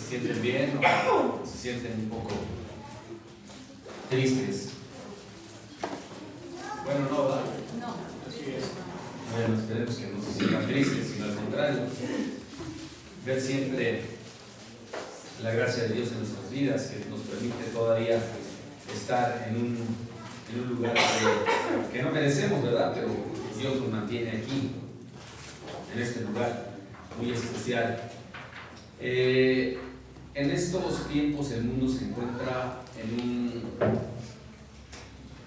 sienten bien o se sienten un poco tristes? Bueno, no, ¿verdad? No. Así es. Bueno, esperemos que no se sientan tristes, sino al contrario, ver siempre la gracia de Dios en nuestras vidas, que nos permite todavía estar en un lugar que no merecemos, ¿verdad? Pero Dios nos mantiene aquí, en este lugar muy especial. En estos tiempos el mundo se encuentra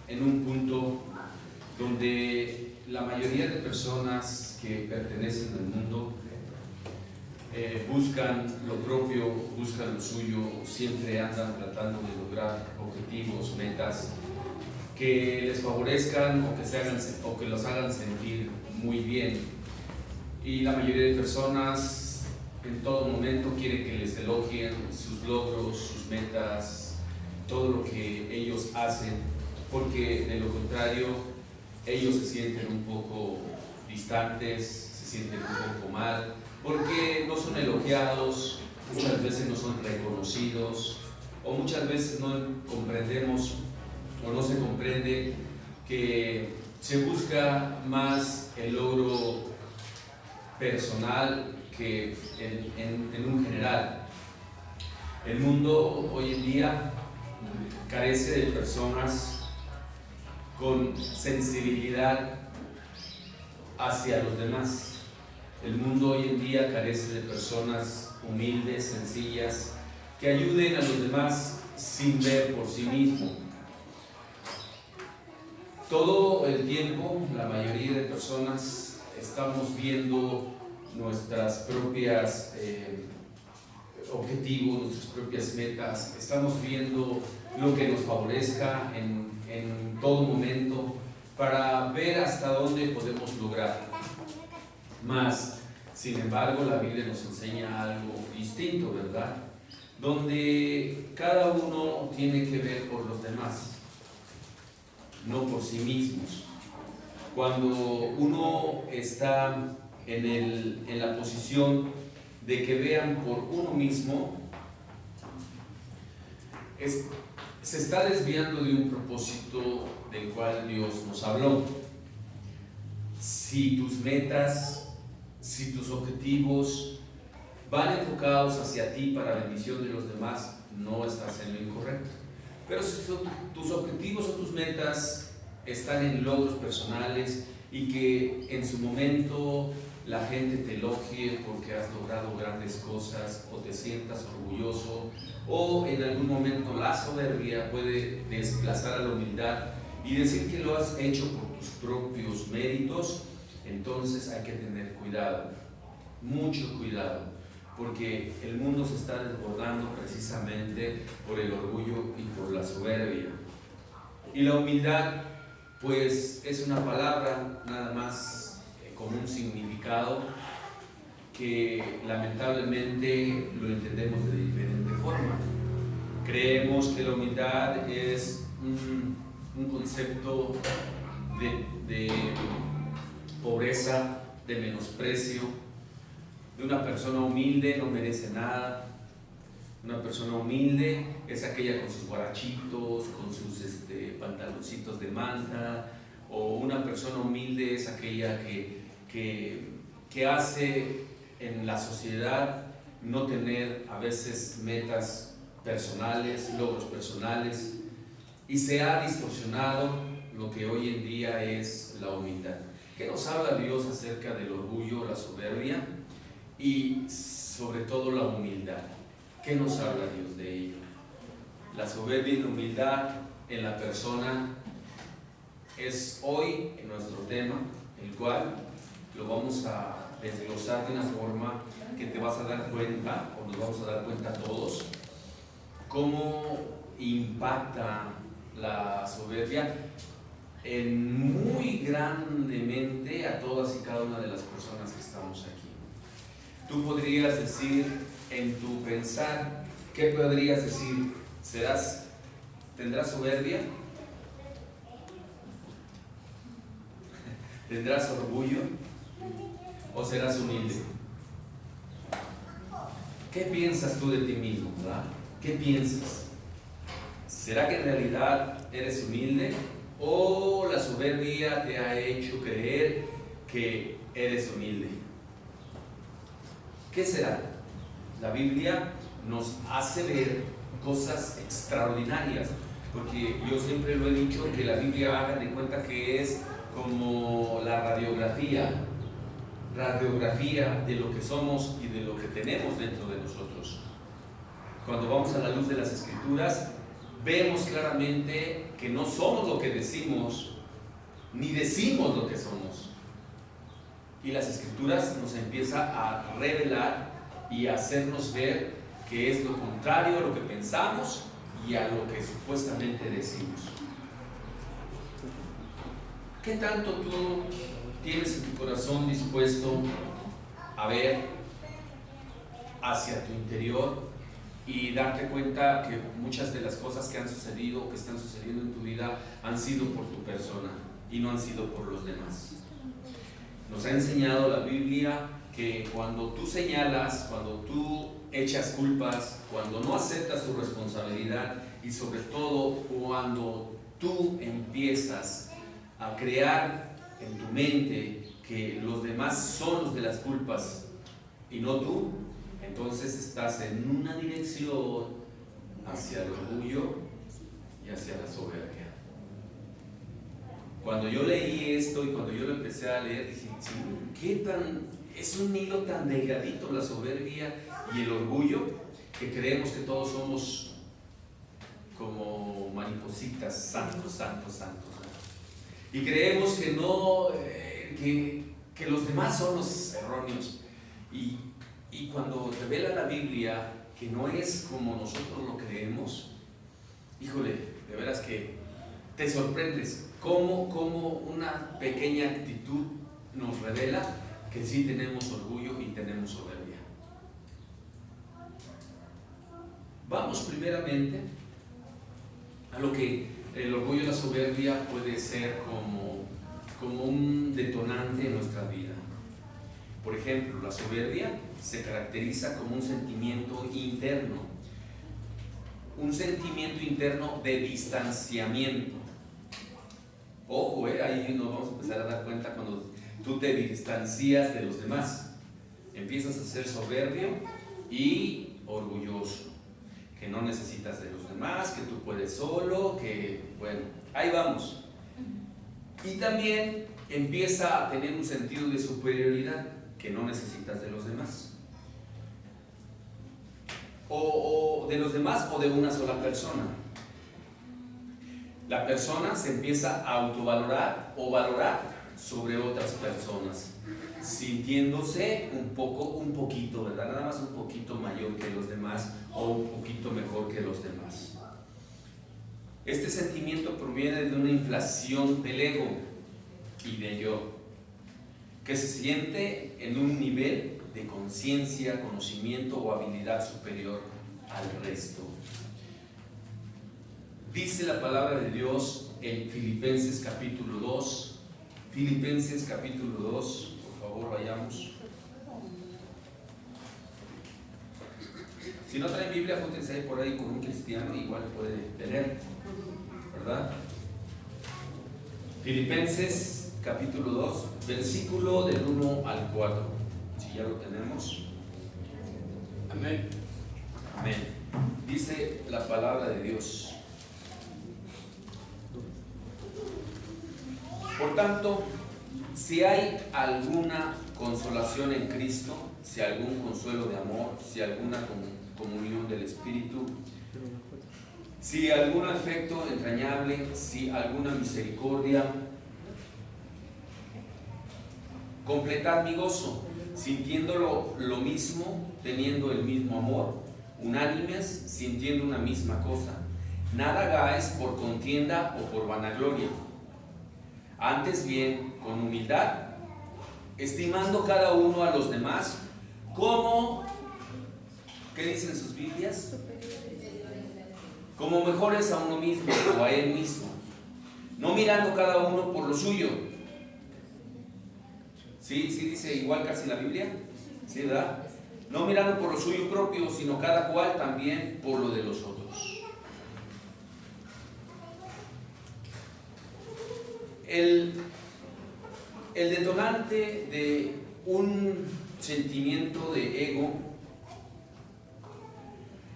en un punto donde la mayoría de personas que pertenecen al mundo buscan lo propio, buscan lo suyo, siempre andan tratando de lograr objetivos, metas que les favorezcan o que los hagan sentir muy bien. Y la mayoría de personas en todo momento quieren que les elogien sus logros, sus metas, todo lo que ellos hacen, porque de lo contrario ellos se sienten un poco distantes, se sienten un poco mal, porque no son elogiados, muchas veces no son reconocidos, o muchas veces no comprendemos o no se comprende que se busca más el logro personal que en un general. El mundo hoy en día carece de personas con sensibilidad hacia los demás. El mundo hoy en día carece de personas humildes, sencillas, que ayuden a los demás sin ver por sí mismo. Todo el tiempo, la mayoría de personas estamos viendo nuestras propias objetivos, nuestras propias metas, estamos viendo lo que nos favorezca en todo momento para ver hasta dónde podemos lograr. Mas, sin embargo, la Biblia nos enseña algo distinto, ¿verdad? Donde cada uno tiene que ver por los demás, no por sí mismos. Cuando uno está en la posición de que vean por uno mismo, se está desviando de un propósito del cual Dios nos habló. Si tus metas, si tus objetivos van enfocados hacia ti para bendición de los demás, no estás en lo incorrecto. Pero si tus objetivos o tus metas están en logros personales y que en su momento la gente te elogie porque has logrado grandes cosas o te sientas orgulloso, o en algún momento la soberbia puede desplazar a la humildad y decir que lo has hecho por tus propios méritos, entonces hay que tener cuidado, mucho cuidado, porque el mundo se está desbordando precisamente por el orgullo y por la soberbia. Y la humildad, pues, es una palabra nada más con un significado que lamentablemente lo entendemos de diferente forma. Creemos que la humildad es un concepto de pobreza, de menosprecio, de una persona humilde no merece nada. Una persona humilde es aquella con sus guarachitos, con sus pantaloncitos de manta, o una persona humilde es aquella que hace en la sociedad no tener a veces metas personales, logros personales, y se ha distorsionado lo que hoy en día es la humildad. ¿Qué nos habla Dios acerca del orgullo, la soberbia y sobre todo la humildad? ¿Qué nos habla Dios de ello? La soberbia y la humildad en la persona es hoy nuestro tema, el cual lo vamos a desglosar de una forma que te vas a dar cuenta, o nos vamos a dar cuenta todos, cómo impacta la soberbia muy grandemente a todas y cada una de las personas que estamos aquí. Tú podrías decir en tu pensar, ¿qué podrías decir? ¿Tendrás soberbia? ¿Tendrás orgullo? ¿O serás humilde? ¿Qué piensas tú de ti mismo, verdad? ¿Qué piensas? ¿Será que en realidad eres humilde o la soberbia te ha hecho creer que eres humilde? ¿Qué será? La Biblia nos hace ver cosas extraordinarias, porque yo siempre lo he dicho que la Biblia, hagan de cuenta que es como la radiografía de lo que somos y de lo que tenemos dentro de nosotros. Cuando vamos a la luz de las Escrituras, vemos claramente que no somos lo que decimos, ni decimos lo que somos. Y las Escrituras nos empiezan a revelar y a hacernos ver que es lo contrario a lo que pensamos y a lo que supuestamente decimos. ¿Qué tanto tú tienes en tu corazón dispuesto a ver hacia tu interior y darte cuenta que muchas de las cosas que han sucedido o que están sucediendo en tu vida han sido por tu persona y no han sido por los demás? Nos ha enseñado la Biblia que cuando tú señalas, cuando tú echas culpas, cuando no aceptas tu responsabilidad y sobre todo cuando tú empiezas a crear en tu mente que los demás son los de las culpas y no tú, entonces estás en una dirección hacia el orgullo y hacia la soberbia. Cuando yo leí esto y cuando yo lo empecé a leer, dije, ¿qué tan? Es un hilo tan delgadito la soberbia y el orgullo, que creemos que todos somos como maripositas, santos. Y creemos que no, que los demás son los erróneos. Y cuando revela la Biblia que no es como nosotros lo creemos, híjole, de veras que te sorprendes cómo una pequeña actitud nos revela que sí tenemos orgullo y tenemos soberbia. Vamos primeramente a lo que el orgullo y la soberbia puede ser como un detonante en nuestra vida. Por ejemplo, la soberbia se caracteriza como un sentimiento interno de distanciamiento. Ojo, ahí nos vamos a empezar a dar cuenta cuando tú te distancias de los demás. Empiezas a ser soberbio y orgulloso, que no necesitas de los demás, que tú puedes solo, que bueno, ahí vamos. Y también empieza a tener un sentido de superioridad, que no necesitas de los demás. O de los demás o de una sola persona. La persona se empieza a autovalorar o valorar sobre otras personas, sintiéndose un poquito, ¿verdad? Nada más un poquito mayor que los demás o un poquito mejor que los demás. Este sentimiento proviene de una inflación del ego y del yo, que se siente en un nivel de conciencia, conocimiento o habilidad superior al resto. Dice la palabra de Dios en Filipenses capítulo 2. Filipenses capítulo 2, por favor vayamos. Si no traen Biblia, júntense ahí por ahí con un cristiano, igual puede tener, ¿verdad? Filipenses capítulo 2, versículo del 1 al 4. Si ya lo tenemos. Amén. Amén. Dice la palabra de Dios. Por tanto, si hay alguna consolación en Cristo, si algún consuelo de amor, si alguna comunión del Espíritu, si algún afecto entrañable, si alguna misericordia, completad mi gozo, sintiéndolo lo mismo, teniendo el mismo amor, unánimes, sintiendo una misma cosa. Nada hagáis por contienda o por vanagloria, antes bien con humildad, estimando cada uno a los demás como, ¿qué dicen sus Biblias? Como mejores a uno mismo o a él mismo, no mirando cada uno por lo suyo. ¿Sí dice igual casi la Biblia? ¿Sí, verdad? no mirando por lo suyo propio, sino cada cual también por lo de los otros. El detonante de un sentimiento de ego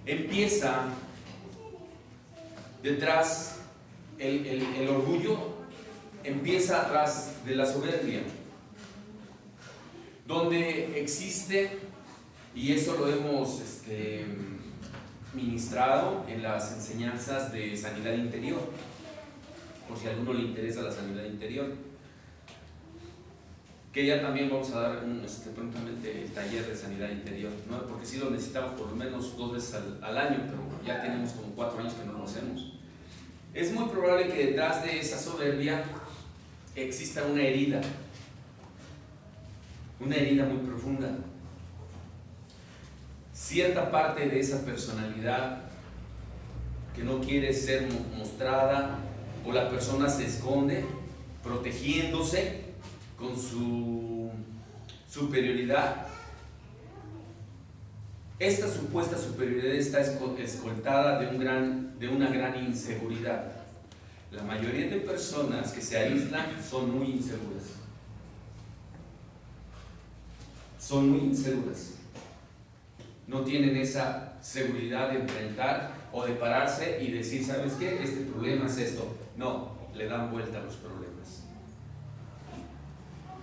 empieza detrás, el orgullo empieza atrás de la soberbia, donde existe, y eso lo hemos ministrado en las enseñanzas de sanidad interior, por si a alguno le interesa la sanidad interior, que ya también vamos a dar prontamente el taller de sanidad interior, ¿no? Porque sí lo necesitamos por lo menos 2 veces al año, pero ya tenemos como 4 años que no lo hacemos. Es muy probable que detrás de esa soberbia exista una herida muy profunda. Cierta parte de esa personalidad que no quiere ser mostrada, o la persona se esconde protegiéndose con su superioridad. Esta supuesta superioridad está escoltada de una gran inseguridad. La mayoría de personas que se aíslan son muy inseguras. Son muy inseguras. No tienen esa seguridad de enfrentar o de pararse y decir, ¿sabes qué? Este problema es esto. No, le dan vuelta a los problemas.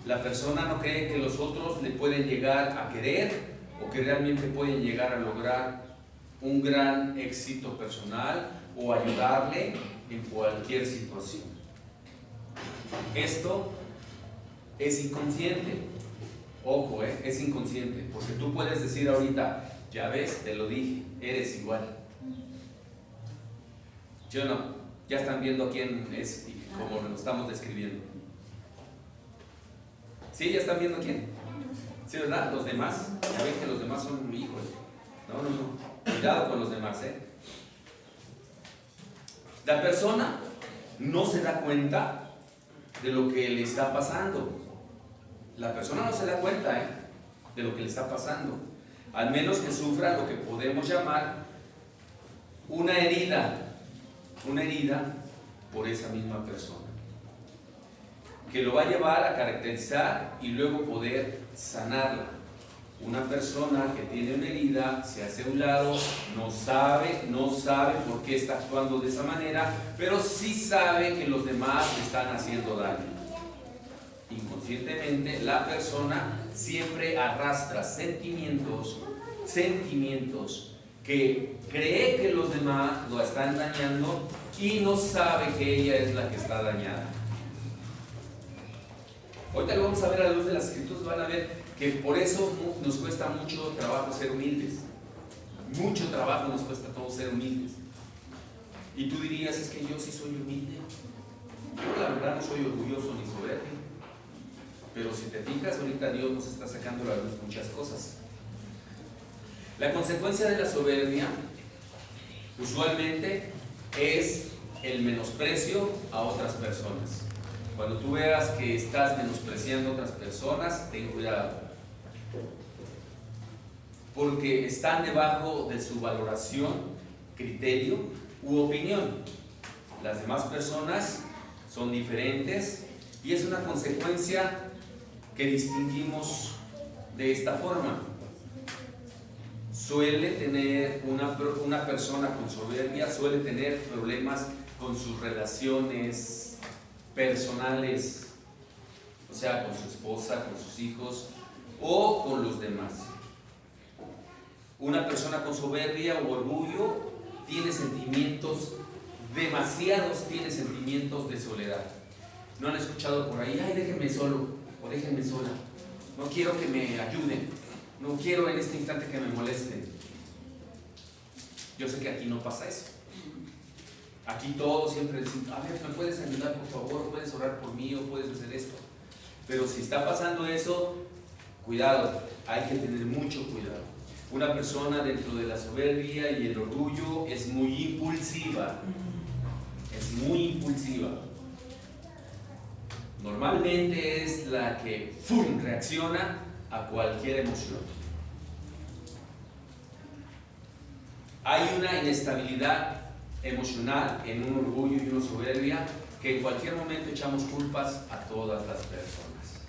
La persona no cree que los otros le pueden llegar a querer o que realmente pueden llegar a lograr un gran éxito personal o ayudarle en cualquier situación. Esto es inconsciente. Ojo, es inconsciente, porque tú puedes decir ahorita, ya ves, te lo dije, eres igual. Yo no, ya están viendo quién es y cómo lo estamos describiendo. ¿Sí? ¿Ya están viendo quién? ¿Sí, verdad? Los demás, ya ven que los demás son mi hijo. No. Cuidado con los demás, La persona no se da cuenta de lo que le está pasando. La persona no se da cuenta de lo que le está pasando, al menos que sufra lo que podemos llamar una herida por esa misma persona, que lo va a llevar a caracterizar y luego poder sanarla. Una persona que tiene una herida se hace a un lado, no sabe por qué está actuando de esa manera, pero sí sabe que los demás le están haciendo daño. Inconscientemente, la persona siempre arrastra sentimientos que cree que los demás lo están dañando y no sabe que ella es la que está dañada. Ahorita lo vamos a ver a la luz de las escrituras, van a ver que por eso nos cuesta mucho trabajo ser humildes. Mucho trabajo nos cuesta a todos ser humildes. Y tú dirías, es que yo sí soy humilde. Yo la verdad no soy orgulloso ni soberbio. Pero si te fijas, ahorita Dios nos está sacando a la luz muchas cosas. La consecuencia de la soberbia usualmente es el menosprecio a otras personas. Cuando tú veas que estás menospreciando a otras personas, ten cuidado, porque están debajo de su valoración, criterio u opinión. Las demás personas son diferentes y es una consecuencia que distinguimos de esta forma. Suele tener una persona con soberbia, suele tener problemas con sus relaciones personales, o sea, con su esposa, con sus hijos o con los demás. Una persona con soberbia o orgullo tiene sentimientos, demasiados tiene sentimientos de soledad. ¿No han escuchado por ahí? Ay, déjenme solo o déjenme sola, no quiero que me ayuden, no quiero en este instante que me molesten. Yo sé que aquí no pasa eso. Aquí todos siempre decimos, a ver, ¿me puedes ayudar por favor? ¿Puedes orar por mí o puedes hacer esto? Pero si está pasando eso, cuidado, hay que tener mucho cuidado. Una persona dentro de la soberbia y el orgullo es muy impulsiva. Es muy impulsiva. Normalmente es la que reacciona a cualquier emoción. Hay una inestabilidad emocional en un orgullo y una soberbia que en cualquier momento echamos culpas a todas las personas.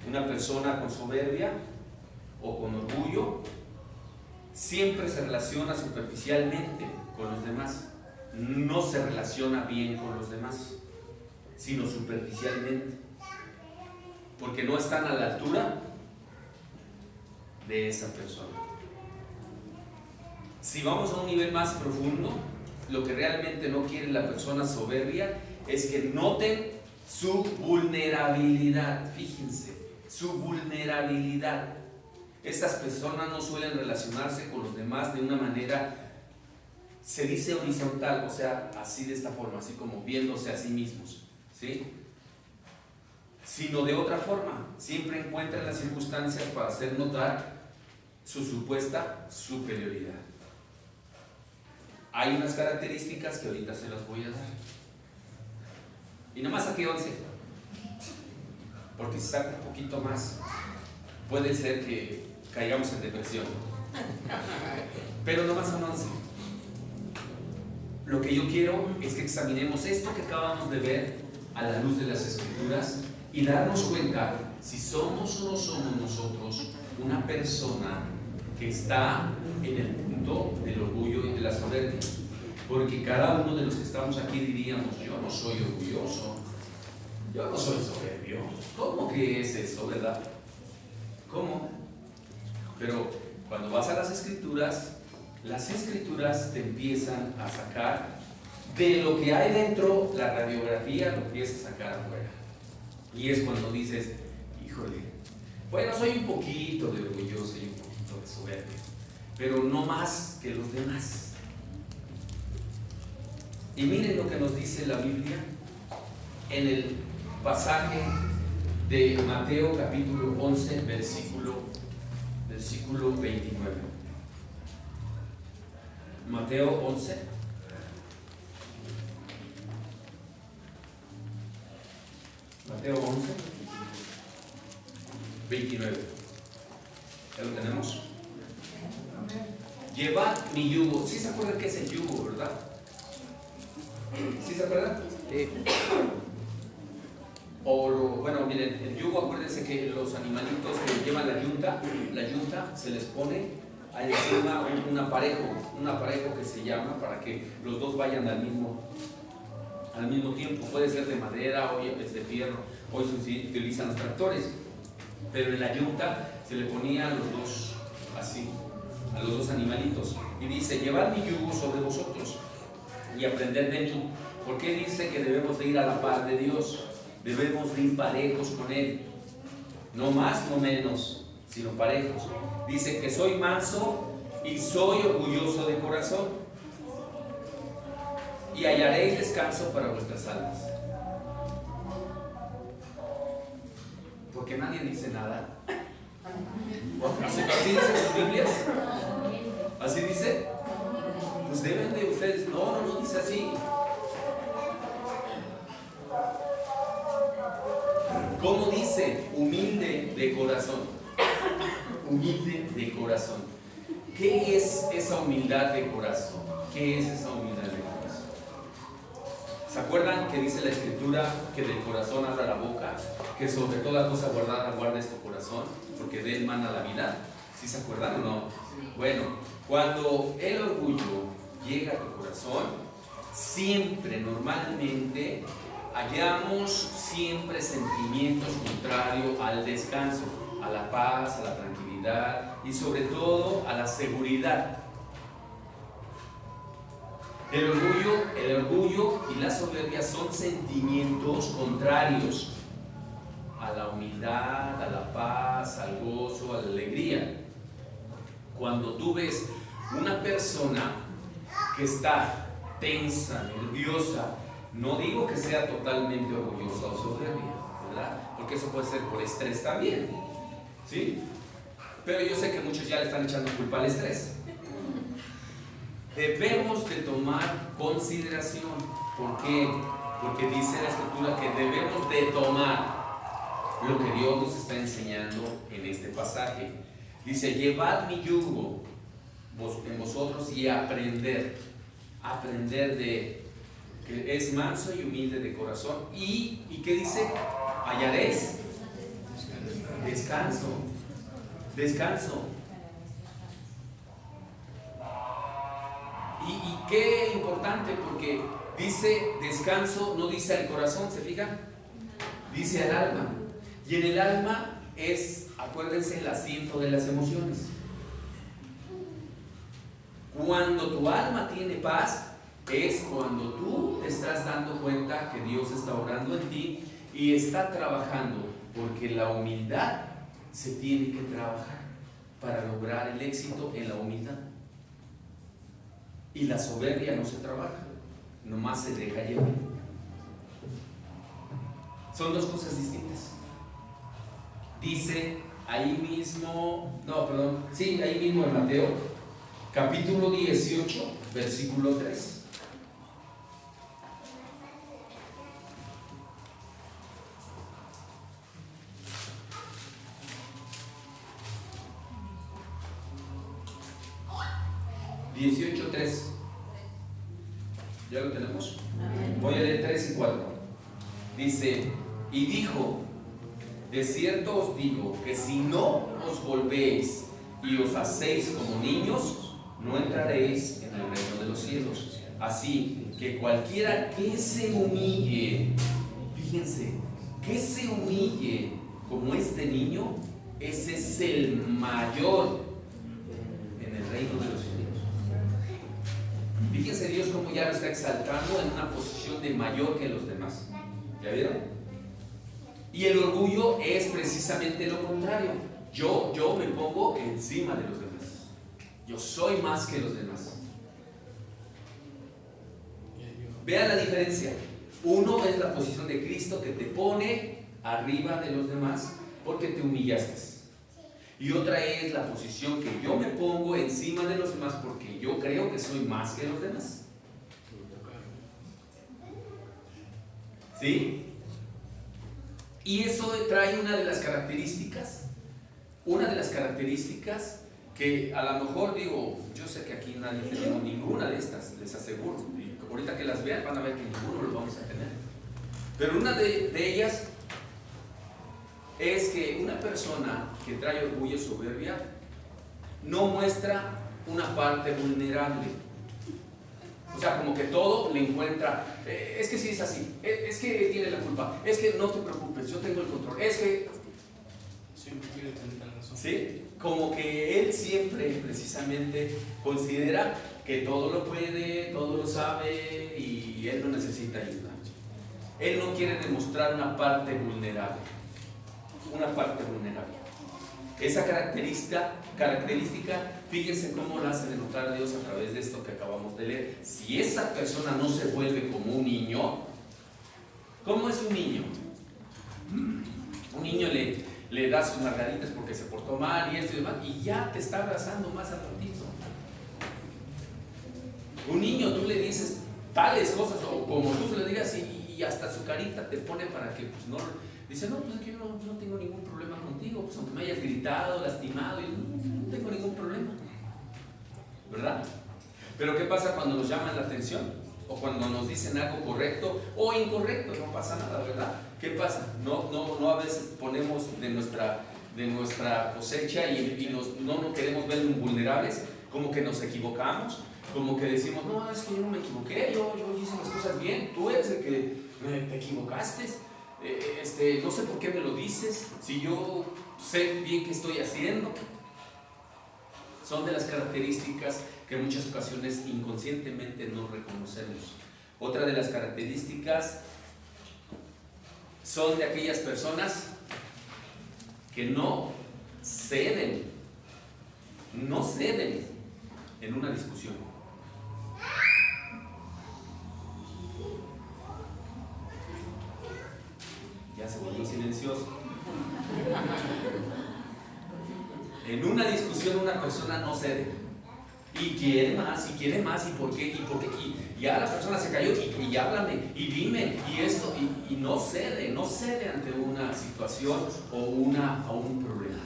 Una persona con soberbia o con orgullo siempre se relaciona superficialmente con los demás. No se relaciona bien con los demás, sino superficialmente, porque no están a la altura de esa persona. Si vamos a un nivel más profundo, lo que realmente no quiere la persona soberbia es que noten su vulnerabilidad. Fíjense, su vulnerabilidad. Estas personas no suelen relacionarse con los demás de una manera, se dice horizontal, o sea, así de esta forma, así como viéndose a sí mismos, ¿sí? Sino de otra forma. Siempre encuentran las circunstancias para hacer notar su supuesta superioridad. Hay unas características que ahorita se las voy a dar. Y nomás saqué 11. Porque si saco un poquito más, puede ser que caigamos en depresión. Pero nomás son 11. Lo que yo quiero es que examinemos esto que acabamos de ver a la luz de las Escrituras y darnos cuenta si somos o no somos nosotros una persona que está en el punto del orgullo y de la soberbia. Porque cada uno de los que estamos aquí diríamos: yo no soy orgulloso, yo no soy soberbio. ¿Cómo que es eso, verdad? ¿Cómo? Pero cuando vas a las Escrituras te empiezan a sacar de lo que hay dentro, la radiografía lo empieza a sacar afuera. Y es cuando dices: híjole, bueno, soy un poquito de orgulloso y un poquito de soberbio, pero no más que los demás. Y miren lo que nos dice la Biblia en el pasaje de Mateo capítulo 11, versículo 29. Mateo 11. Mateo 11, 29. ¿Ya lo tenemos? Llevad mi yugo. ¿Sí se acuerdan qué es el yugo, verdad? ¿Sí se acuerdan? Bueno, miren, el yugo, acuérdense que los animalitos que llevan la yunta se les pone ahí encima un aparejo que se llama, para que los dos vayan al mismo tiempo. Puede ser de madera, hoy es de fierro, hoy se utilizan los tractores, pero en la yunta se le ponía a los dos así, a los dos animalitos, y dice: llevad mi yugo sobre vosotros y aprended de mí. ¿Por qué dice que debemos de ir a la par de Dios? Debemos de ir parejos con Él, no más, no menos, sino parejos. Dice que soy manso y soy orgulloso de corazón, y hallaréis descanso para vuestras almas. Porque nadie dice nada. ¿Así dicen sus Biblias? ¿Así dice? Pues deben de ustedes. No dice así. ¿Cómo dice? Humilde de corazón. Humilde de corazón. ¿Qué es esa humildad de corazón? ¿Qué es esa humildad de corazón? ¿Se acuerdan que dice la Escritura que del corazón habla la boca? Que sobre toda cosa guardada guardes tu corazón, porque de él mana la vida. ¿Sí se acuerdan o no? Bueno, cuando el orgullo llega a tu corazón, siempre, normalmente, hallamos siempre sentimientos contrarios al descanso, a la paz, a la tranquilidad y sobre todo a la seguridad. El orgullo y la soberbia son sentimientos contrarios a la humildad, a la paz, al gozo, a la alegría. Cuando tú ves una persona que está tensa, nerviosa, no digo que sea totalmente orgullosa o soberbia, ¿verdad? Porque eso puede ser por estrés también, ¿sí? Pero yo sé que muchos ya le están echando culpa al estrés. Debemos de tomar consideración. ¿Por qué? Porque dice la Escritura que debemos de tomar lo que Dios nos está enseñando en este pasaje. Dice: llevad mi yugo en vosotros y aprender de que es manso y humilde de corazón. ¿Y qué dice? Hallaréis descanso. Y qué importante, porque dice descanso, no dice al corazón, ¿se fijan? Dice al alma. Y en el alma es, acuérdense, el asiento de las emociones. Cuando tu alma tiene paz, es cuando tú te estás dando cuenta que Dios está orando en ti y está trabajando, porque la humildad se tiene que trabajar para lograr el éxito en la humildad. Y la soberbia no se trabaja, nomás se deja llevar. Son dos cosas distintas. Dice ahí mismo, ahí mismo en Mateo, capítulo 18, versículo 3. ¿Ya lo tenemos? Voy a leer 3 y 4. Dice, y dijo, de cierto os digo que si no os volvéis y os hacéis como niños, no entraréis en el reino de los cielos. Así que cualquiera que se humille, fíjense, que se humille como este niño, ese es el mayor en el reino de los cielos. Fíjense Dios como ya lo está exaltando en una posición de mayor que los demás. ¿Ya vieron? Y el orgullo es precisamente lo contrario. Yo me pongo encima de los demás. Yo soy más que los demás. Vean la diferencia. Uno es la posición de Cristo que te pone arriba de los demás porque te humillaste. Y otra es la posición que yo me pongo encima de los demás porque yo creo que soy más que los demás. ¿Sí? Y eso trae una de las características que a lo mejor digo, yo sé que aquí nadie tenemos ninguna de estas, les aseguro. Y ahorita que las vean van a ver que ninguno lo vamos a tener. Pero una de ellas es que una persona que trae orgullo y soberbia no muestra una parte vulnerable. O sea, como que todo le encuentra, es que sí es así, es que tiene la culpa, es que no te preocupes, yo tengo el control, es que... Siempre quiere tener la razón. ¿Sí? Como que él siempre precisamente considera que todo lo puede, todo lo sabe y él no necesita ayuda. Él no quiere demostrar una parte vulnerable. Esa característica, fíjense cómo la hace denotar Dios a través de esto que acabamos de leer. Si esa persona no se vuelve como un niño, ¿cómo es un niño? Un niño le da sus margaritas porque se portó mal y esto y demás, y ya te está abrazando más a ratito. Un niño tú le dices tales cosas, o como tú se le digas, y hasta su carita te pone para que pues no... Dice, no, pues aquí yo no tengo ningún problema contigo, pues aunque me hayas gritado, lastimado, y no tengo ningún problema, ¿verdad? Pero ¿qué pasa cuando nos llaman la atención? O cuando nos dicen algo correcto o incorrecto, no pasa nada, ¿verdad? ¿Qué pasa? No a veces ponemos de nuestra cosecha y no queremos ver vulnerables, como que nos equivocamos, como que decimos, no, es que yo no me equivoqué, yo hice las cosas bien, tú eres el que te equivocaste. No sé por qué me lo dices, si yo sé bien qué estoy haciendo. Son de las características que en muchas ocasiones inconscientemente no reconocemos. Otra de las características son de aquellas personas que no ceden en una discusión. Ya se volvió silencioso. En una discusión una persona no cede y quiere más, y por qué, y ya la persona se cayó y háblame, y dime, y esto, y no cede ante una situación o un problema.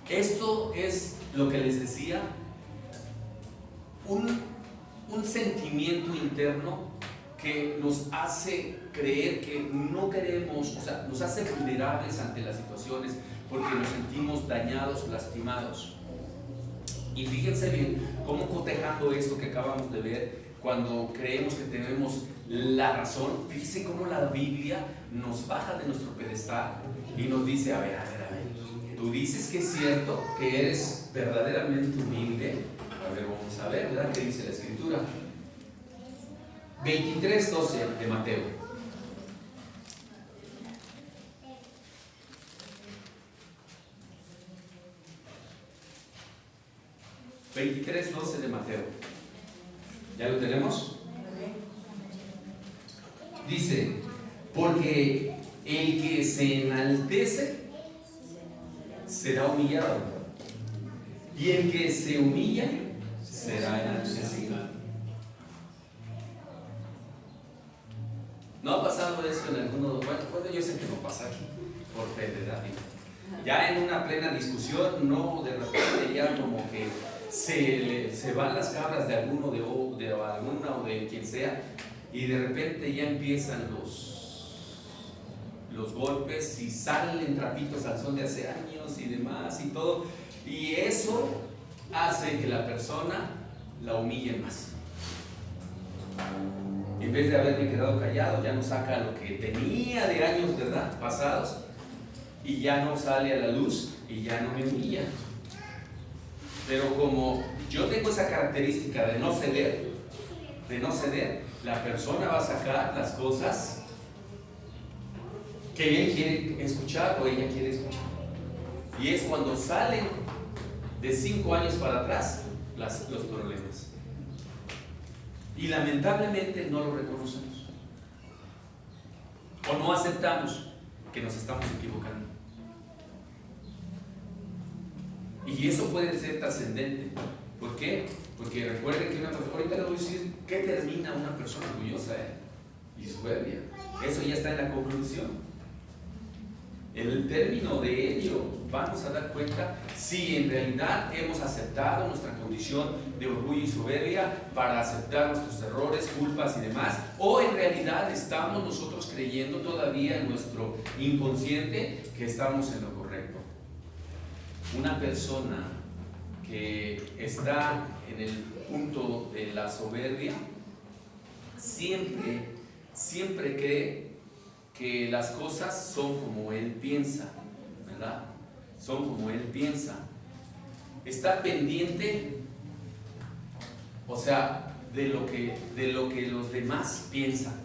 Esto es lo que les decía, un sentimiento interno que nos hace creer que no queremos, o sea, nos hace vulnerables ante las situaciones porque nos sentimos dañados, lastimados. Y fíjense bien cómo, cotejando esto que acabamos de ver, cuando creemos que tenemos la razón, fíjense cómo la Biblia nos baja de nuestro pedestal y nos dice, a ver, tú dices que es cierto, que eres verdaderamente humilde. A ver, vamos a ver, ¿verdad? ¿Qué dice la Escritura? 23:12 de Mateo. 23:12 de Mateo. ¿Ya lo tenemos? Dice, porque el que se enaltece será humillado, y el que se humilla será enaltecido. ¿No ha pasado eso en alguno? Bueno, yo sé que no pasa aquí, por fe, ¿verdad? Ya en una plena discusión, no, de repente ya como que se van las cabras de alguno, de alguna o de quien sea, y de repente ya empiezan los golpes y salen trapitos al sol de hace años y demás y todo, y eso hace que la persona la humille más. En vez de haberme quedado callado, ya no saca lo que tenía de años, ¿verdad?, pasados, y ya no sale a la luz y ya no me humilla. Pero como yo tengo esa característica de no ceder, la persona va a sacar las cosas que él quiere escuchar o ella quiere escuchar. Y es cuando salen de 5 años para atrás los problemas. Y lamentablemente no lo reconocemos. O no aceptamos que nos estamos equivocando. Y eso puede ser trascendente. ¿Por qué? Porque recuerden que ahorita les voy a decir qué termina una persona orgullosa y soberbia. Eso ya está en la conclusión. En el término de ello vamos a dar cuenta si en realidad hemos aceptado nuestra condición de orgullo y soberbia para aceptar nuestros errores, culpas y demás, o en realidad estamos nosotros creyendo todavía en nuestro inconsciente que estamos en lo correcto. Una persona que está en el punto de la soberbia siempre cree que las cosas son como él piensa, ¿verdad? Son como él piensa. Está pendiente, o sea, de lo que los demás piensan.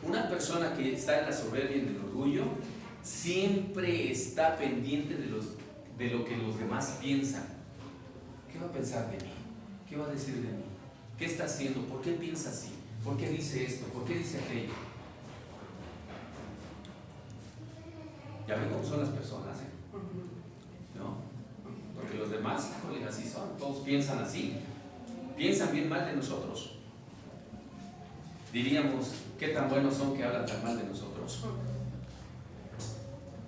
Una persona que está en la soberbia y en el orgullo siempre está pendiente de lo que los demás piensan. ¿Qué va a pensar de mí? ¿Qué va a decir de mí? ¿Qué está haciendo? ¿Por qué piensa así? ¿Por qué dice esto? ¿Por qué dice aquello? Ya ven cómo son las personas, ¿no? Porque los demás, híjole, así son. Todos piensan así. Piensan bien mal de nosotros. Diríamos, ¿qué tan buenos son que hablan tan mal de nosotros?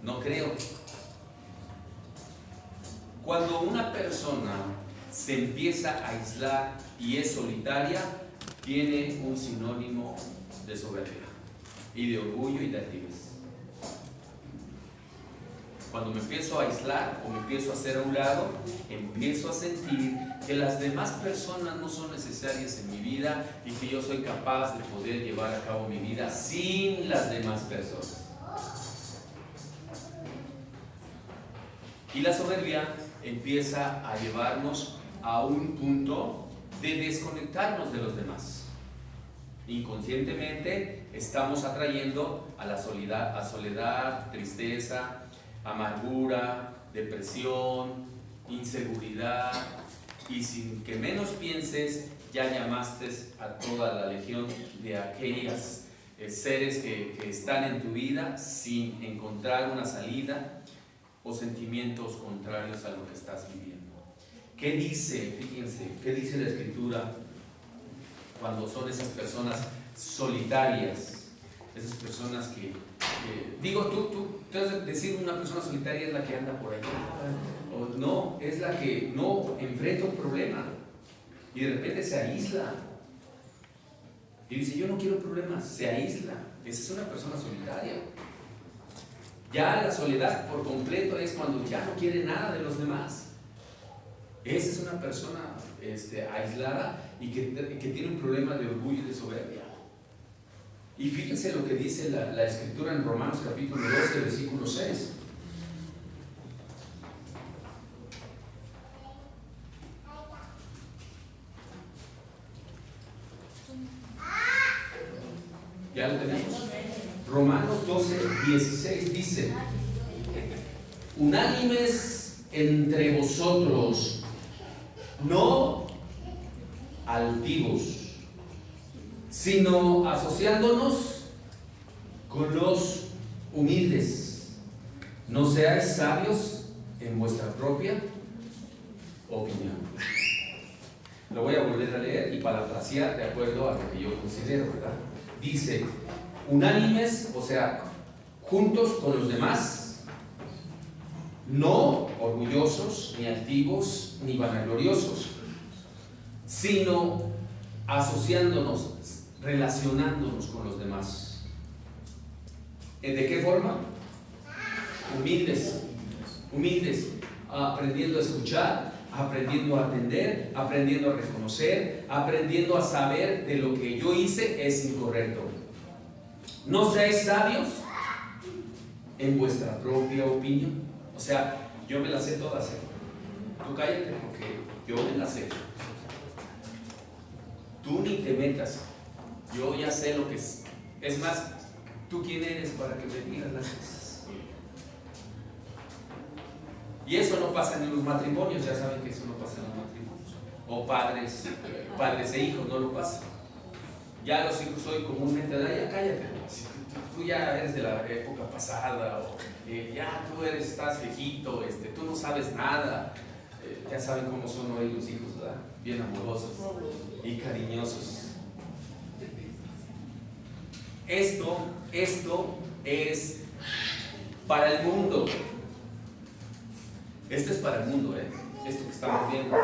No creo. Cuando una persona se empieza a aislar y es solitaria, tiene un sinónimo de soberbia y de orgullo y de altivez. Cuando me empiezo a aislar o me empiezo a hacer a un lado, empiezo a sentir que las demás personas no son necesarias en mi vida y que yo soy capaz de poder llevar a cabo mi vida sin las demás personas. Y la soberbia empieza a llevarnos a un punto de desconectarnos de los demás. Inconscientemente estamos atrayendo a la soledad, tristeza, amargura, depresión, inseguridad, y sin que menos pienses ya llamaste a toda la legión de aquellos seres que están en tu vida sin encontrar una salida o sentimientos contrarios a lo que estás viviendo. ¿Qué dice? Fíjense, ¿qué dice la Escritura cuando son esas personas solitarias? Esas personas que Digo, tú has de decir una persona solitaria es la que anda por allá, o no, es la que no enfrenta un problema y de repente se aísla y dice, yo no quiero problemas, se aísla. Esa es una persona solitaria. Ya la soledad por completo es cuando ya no quiere nada de los demás. Esa es una persona aislada y que tiene un problema de orgullo y de soberbia. Y fíjense lo que dice la Escritura en Romanos capítulo 12, versículo 6. ¿Ya lo tenemos? Romanos 12, 16 dice: unánimes entre vosotros, no altivos, sino asociándonos con los humildes. No seáis sabios en vuestra propia opinión. Lo voy a volver a leer y parafrasear de acuerdo a lo que yo considero, ¿verdad? Dice, unánimes, o sea, juntos con los demás, no orgullosos, ni altivos, ni vanagloriosos, sino asociándonos, relacionándonos con los demás. ¿De qué forma? Humildes, aprendiendo a escuchar, aprendiendo a atender, aprendiendo a reconocer, aprendiendo a saber de lo que yo hice es incorrecto. No seáis sabios en vuestra propia opinión. O sea, yo me las sé todas, ¿eh? Tú cállate porque yo me las sé. Tú ni te metas, yo ya sé lo que es. Es más, ¿tú quién eres para que me digas las cosas? Y eso no pasa en los matrimonios, ya saben que eso no pasa en los matrimonios. O padres e hijos, no lo pasa. Ya los hijos hoy comúnmente, ya cállate, tú ya eres de la época pasada, o ya tú estás viejito, tú no sabes nada. Ya saben cómo son hoy los hijos, ¿verdad? Bien amorosos y cariñosos. Esto es para el mundo. Esto es para el mundo, esto que estamos viendo.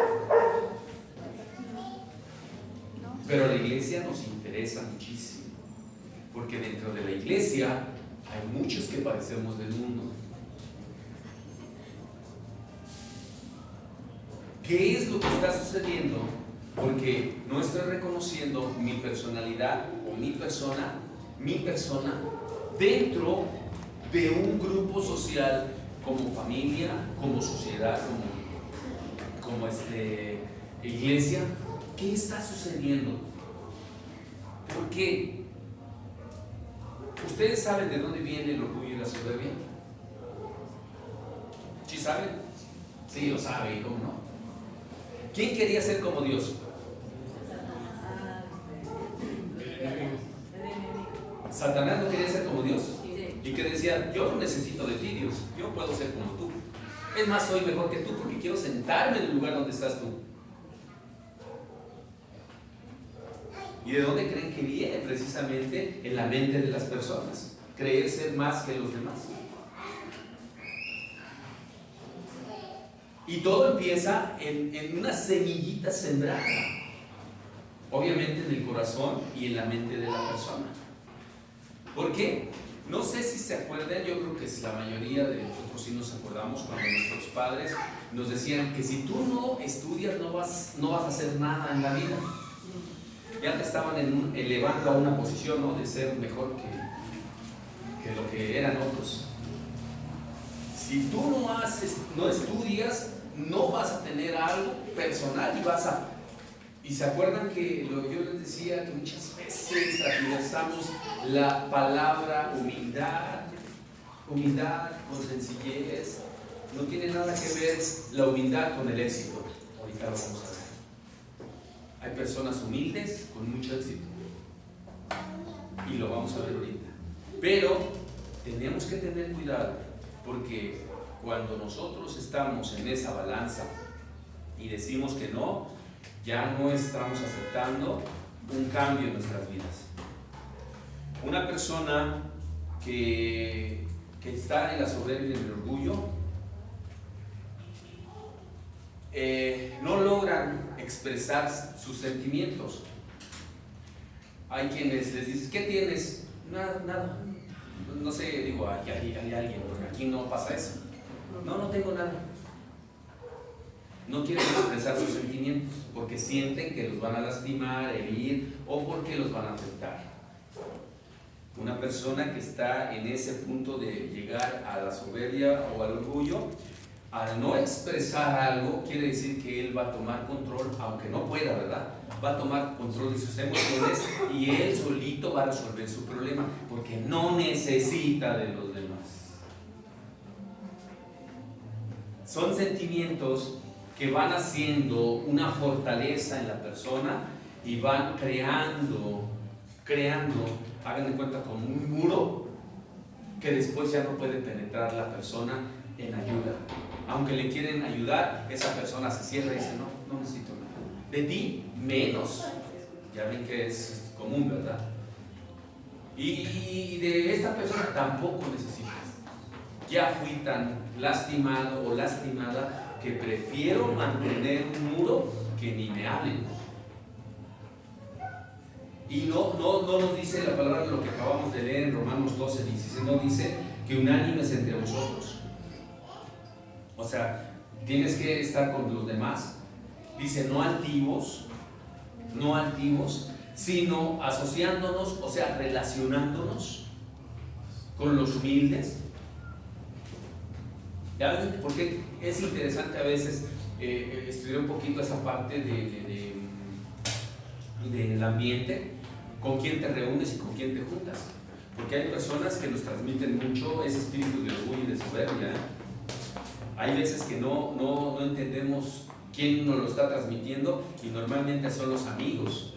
Pero la iglesia nos interesa muchísimo, porque dentro de la iglesia hay muchos que padecemos del mundo. ¿Qué es lo que está sucediendo? Porque no estoy reconociendo mi personalidad o mi persona dentro de un grupo social, como familia, como sociedad, como iglesia. ¿Qué está sucediendo? ¿Por qué? ¿Ustedes saben de dónde viene el orgullo y la soberbia? ¿Sí saben? Sí, lo saben, ¿cómo no? ¿Quién quería ser como Dios? Satanás no quería ser como Dios. Y que decía, yo no necesito de ti, Dios, yo puedo ser como tú. Es más, soy mejor que tú porque quiero sentarme en el lugar donde estás tú. ¿Y de dónde creen que viene? Precisamente en la mente de las personas. Creer ser más que los demás. Y todo empieza en una semillita sembrada. Obviamente en el corazón y en la mente de la persona. ¿Por qué? No sé si se acuerdan, yo creo que la mayoría de nosotros sí nos acordamos cuando nuestros padres nos decían que si tú no estudias no vas a hacer nada en la vida. Ya te estaban elevando a una posición, ¿no?, de ser mejor que lo que eran otros. Si tú no estudias, no vas a tener algo personal y se acuerdan que yo les decía que muchas veces transversamos la palabra humildad con sencillez. No tiene nada que ver la humildad con el éxito. Ahorita lo vamos a ver. Hay personas humildes con mucho éxito y lo vamos a ver ahorita. Pero tenemos que tener cuidado, porque cuando nosotros estamos en esa balanza y decimos que no, ya no estamos aceptando un cambio en nuestras vidas. Una persona que está en la soberbia y en el orgullo, no logran expresar sus sentimientos. Hay quienes les dicen, ¿qué tienes? Nada, nada. No sé, digo, hay alguien, porque aquí no pasa eso. No tengo nada. No quieren expresar sus sentimientos porque sienten que los van a lastimar, herir o porque los van a afectar. Una persona que está en ese punto de llegar a la soberbia o al orgullo, al no expresar algo, quiere decir que él va a tomar control, aunque no pueda, ¿verdad? Va a tomar control de sus emociones y él solito va a resolver su problema porque no necesita de los demás. Son sentimientos que van haciendo una fortaleza en la persona y van creando, hagan de cuenta, como un muro que después ya no puede penetrar la persona en ayuda. Aunque le quieren ayudar, esa persona se cierra y dice, no necesito nada. De ti, menos. Ya ven que es común, ¿verdad? Y de esta persona tampoco necesitas. Ya fui tan lastimado o lastimada que prefiero mantener un muro que ni me hablen. Y no nos dice la palabra, lo que acabamos de leer en Romanos 12, 16, no dice que unánimes entre vosotros. O sea, tienes que estar con los demás. Dice no altivos, sino asociándonos, o sea, relacionándonos con los humildes. ¿Ya ven? Porque es interesante a veces estudiar un poquito esa parte del ambiente, con quién te reúnes y con quién te juntas. Porque hay personas que nos transmiten mucho ese espíritu de orgullo y de soberbia. Hay veces que no entendemos quién nos lo está transmitiendo y normalmente son los amigos,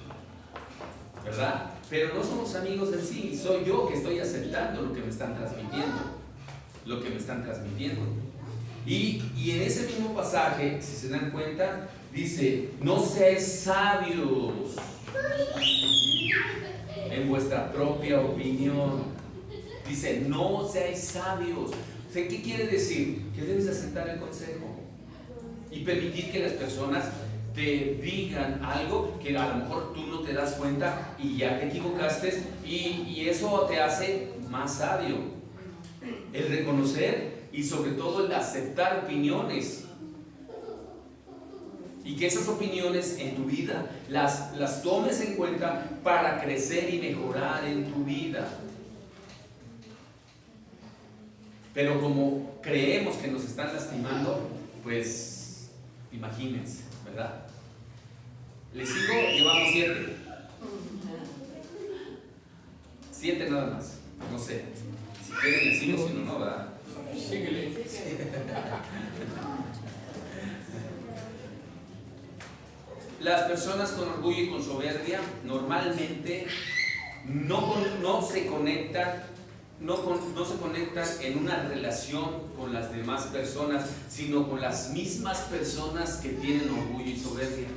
¿verdad? Pero no somos amigos en sí, soy yo que estoy aceptando lo que me están transmitiendo. Y en ese mismo pasaje, si se dan cuenta, dice, no seáis sabios en vuestra propia opinión. Dice, no seáis sabios. O sea, ¿qué quiere decir? Que debes aceptar el consejo y permitir que las personas te digan algo que a lo mejor tú no te das cuenta y ya te equivocaste y eso te hace más sabio. El reconocer y sobre todo el aceptar opiniones y que esas opiniones en tu vida las tomes en cuenta para crecer y mejorar en tu vida. Pero como creemos que nos están lastimando, pues imagínense, ¿verdad? Les sigo, llevamos 7. 7 nada más, no sé. Si quieren les sigo, si no, ¿verdad? Síguele. Las personas con orgullo y con soberbia normalmente no se conectan en una relación con las demás personas, sino con las mismas personas que tienen orgullo y soberbia.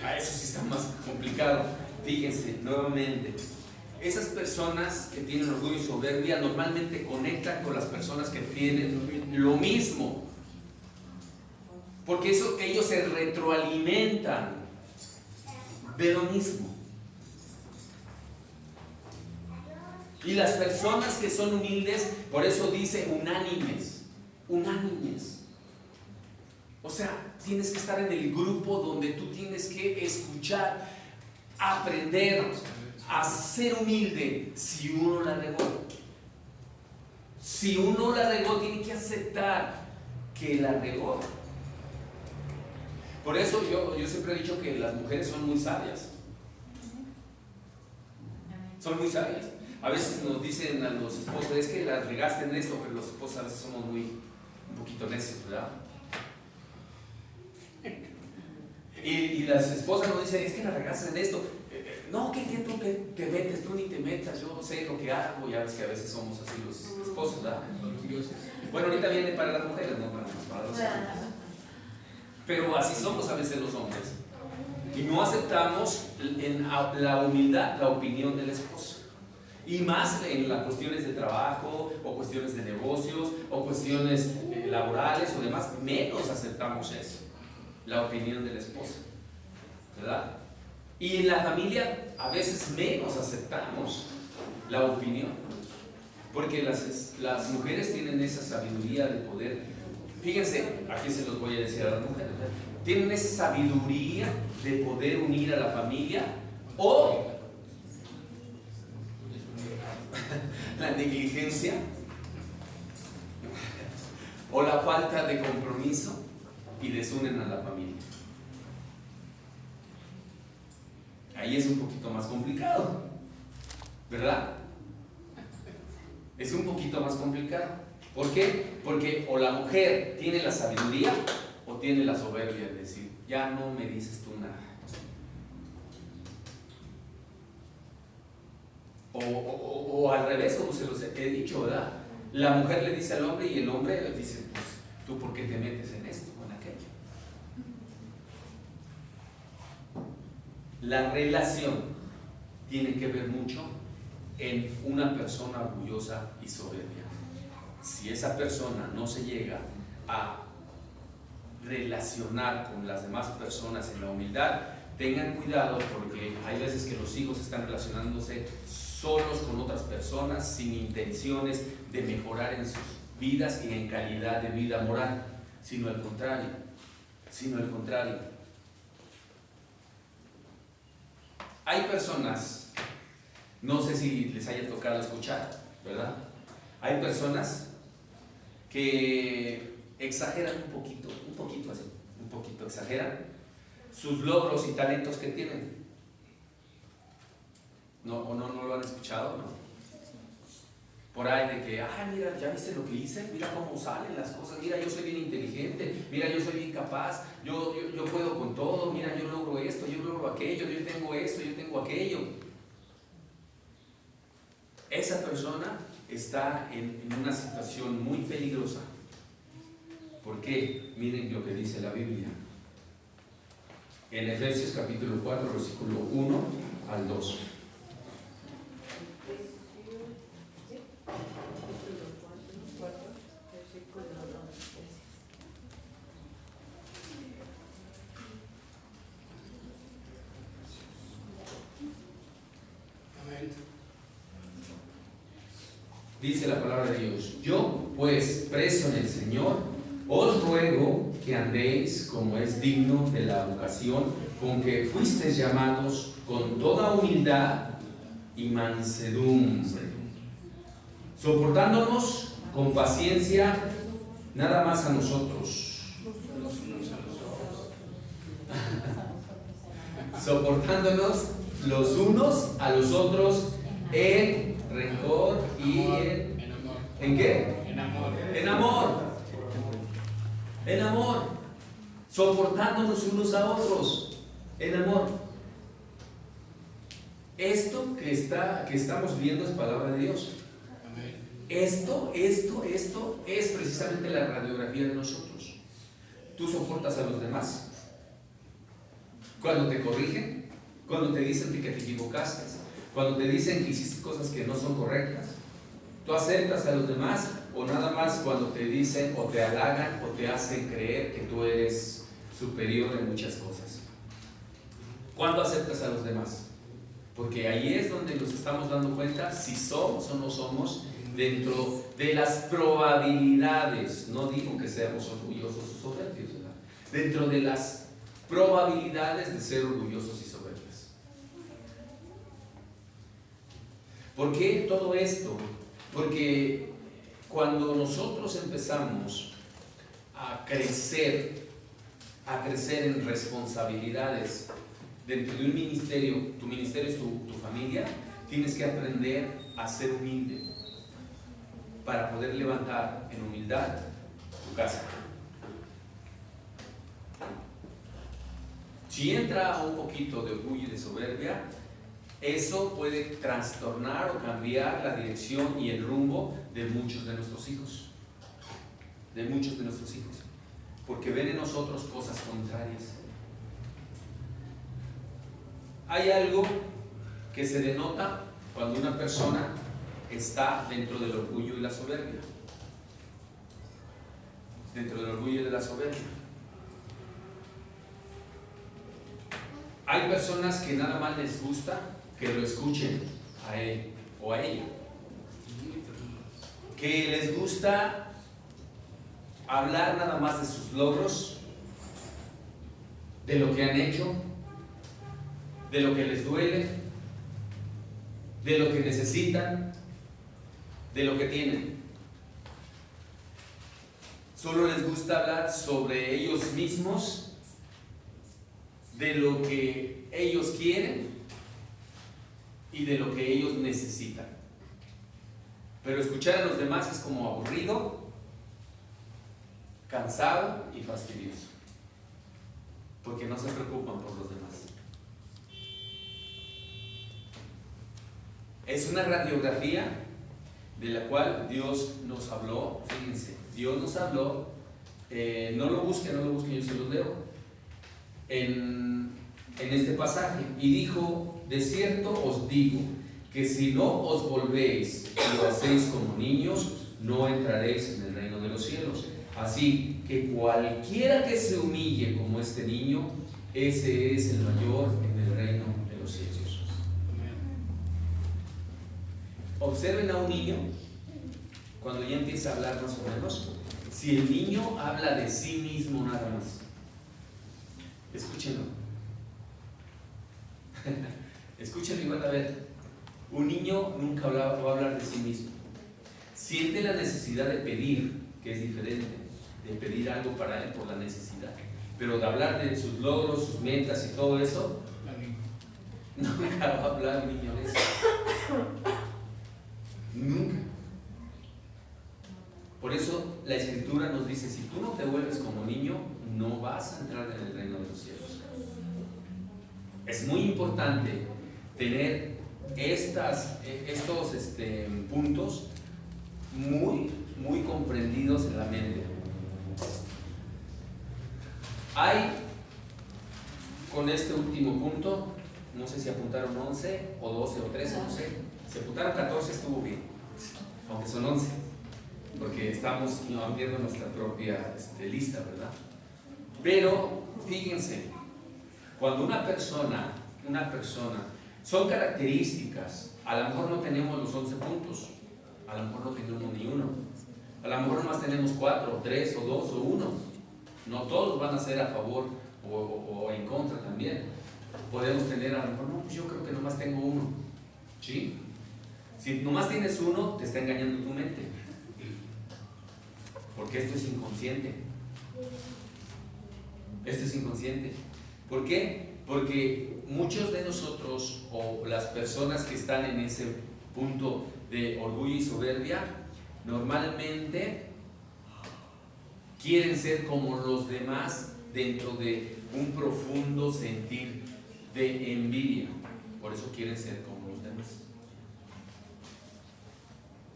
A eso sí está más complicado. Fíjense, nuevamente, esas personas que tienen orgullo y soberbia normalmente conectan con las personas que tienen lo mismo, porque ellos se retroalimentan de lo mismo. Y las personas que son humildes, por eso dice unánimes. O sea, tienes que estar en el grupo donde tú tienes que escuchar, aprender a ser humilde. Si uno la regó, tiene que aceptar que la regó. Por eso yo siempre he dicho que las mujeres son muy sabias. Son muy sabias. A veces nos dicen a los esposos, es que las regaste en esto, pero los esposos a veces somos un poquito necios, ¿verdad? Y las esposas nos dicen, es que la regaste en esto. No, que tú te metes, tú ni te metas, yo no sé lo que hago. Ya ves que a veces somos así los esposos, ¿verdad? Bueno, ahorita viene para las mujeres, no para los hombres. Pero así somos a veces los hombres. Y no aceptamos en la humildad la opinión del esposo. Y más en las cuestiones de trabajo, o cuestiones de negocios, o cuestiones laborales o demás, menos aceptamos eso, la opinión del esposo, ¿verdad? Y en la familia a veces menos aceptamos la opinión, porque las mujeres tienen esa sabiduría de poder. Fíjense, aquí se los voy a decir a las mujeres, tienen esa sabiduría de poder unir a la familia, o la negligencia o la falta de compromiso, y desunen a la familia. Ahí es un poquito más complicado, ¿verdad? Es un poquito más complicado. ¿Por qué? Porque o la mujer tiene la sabiduría o tiene la soberbia de decir, ya no me dices tú nada. O al revés, como se los he dicho, ¿verdad? La mujer le dice al hombre y el hombre le dice, pues, ¿tú por qué te metes en esto o en aquello? La relación tiene que ver mucho en una persona orgullosa y soberbia. Si esa persona no se llega a relacionar con las demás personas en la humildad, tengan cuidado, porque hay veces que los hijos están relacionándose solos con otras personas sin intenciones de mejorar en sus vidas y en calidad de vida moral, sino al contrario. Hay personas, no sé si les haya tocado escuchar, ¿verdad? Hay personas que exageran un poquito así, un poquito exageran sus logros y talentos que tienen. ¿No lo han escuchado? ¿No? Por ahí de que, mira, ¿ya viste lo que hice? Mira cómo salen las cosas, mira, yo soy bien inteligente, mira, yo soy bien capaz, yo puedo con todo, mira, yo logro esto, yo logro aquello, yo tengo esto, yo tengo aquello. Esa persona está en una situación muy peligrosa. ¿Por qué? Miren lo que dice la Biblia. En Efesios capítulo 4, versículo 1 al 2. Dice la palabra de Dios: yo pues, preso en el Señor, os ruego que andéis como es digno de la vocación con que fuisteis llamados, con toda humildad y mansedumbre, soportándonos con paciencia, nada más a nosotros, soportándonos los unos a los otros en rencor y en amor. ¿En qué? En amor. En amor. En amor. Soportándonos unos a otros. En amor. Esto que estamos viendo es palabra de Dios. Esto es precisamente la radiografía de nosotros. Tú soportas a los demás. Cuando te corrigen, cuando te dicen que te equivocaste, cuando te dicen que hiciste cosas que no son correctas, ¿tú aceptas a los demás o nada más cuando te dicen o te halagan o te hacen creer que tú eres superior en muchas cosas? ¿Cuándo aceptas a los demás? Porque ahí es donde nos estamos dando cuenta si somos o no somos dentro de las probabilidades. No digo que seamos orgullosos o soberbios, ¿verdad? Dentro de las probabilidades de ser orgullosos y soberbios. ¿Por qué todo esto? Porque cuando nosotros empezamos a crecer en responsabilidades dentro de un ministerio, tu ministerio es tu familia, tienes que aprender a ser humilde para poder levantar en humildad tu casa. Si entra un poquito de orgullo y de soberbia, eso puede trastornar o cambiar la dirección y el rumbo de muchos de nuestros hijos. Porque ven en nosotros cosas contrarias. hay algo que se denota cuando una persona está dentro del orgullo y la soberbia. Dentro del orgullo y de la soberbia. Hay personas que nada más les gusta que lo escuchen a él o a ella. Que les gusta hablar nada más de sus logros, de lo que han hecho, de lo que les duele, de lo que necesitan, de lo que tienen. Solo les gusta hablar sobre ellos mismos, de lo que ellos quieren y de lo que ellos necesitan. Pero escuchar a los demás es como aburrido, cansado y fastidioso, porque no se preocupan por los demás. Es una radiografía de la cual Dios nos habló. Fíjense, Dios nos habló, no lo busquen, yo se los leo en este pasaje. Y dijo: de cierto os digo que si no os volvéis y lo hacéis como niños, no entraréis en el reino de los cielos. Así que cualquiera que se humille como este niño, ese es el mayor en el reino de los cielos. Observen a un niño cuando ya empieza a hablar más o menos. Si el niño habla de sí mismo nada más, escúchenlo. Escúchenlo y van a ver. Un niño nunca va a hablar de sí mismo. Siente la necesidad de pedir, que es diferente, de pedir algo para él por la necesidad. Pero de hablar de sus logros, sus metas y todo eso, nunca va a hablar un niño de eso. Nunca. Por eso la Escritura nos dice: si tú no te vuelves como niño, no vas a entrar en el reino de los cielos. Es muy importante tener estos puntos muy comprendidos en la mente. Hay, con este último punto, no sé si apuntaron 11 o 12 o 13, no sé. Si apuntaron 14 estuvo bien, aunque son 11, porque estamos viendo nuestra propia lista, ¿verdad? Pero fíjense, cuando una persona, son características, a lo mejor no tenemos los 11 puntos, a lo mejor no tenemos ni uno, a lo mejor nomás tenemos 4, 3 o 2 o 1, no todos van a ser a favor o en contra también. Podemos tener a lo mejor, no, pues yo creo que nomás tengo uno, ¿sí? Si nomás tienes uno, te está engañando tu mente, porque esto es inconsciente. Esto es inconsciente. ¿Por qué? Porque muchos de nosotros, o las personas que están en ese punto de orgullo y soberbia, normalmente quieren ser como los demás dentro de un profundo sentir de envidia. Por eso quieren ser como los demás.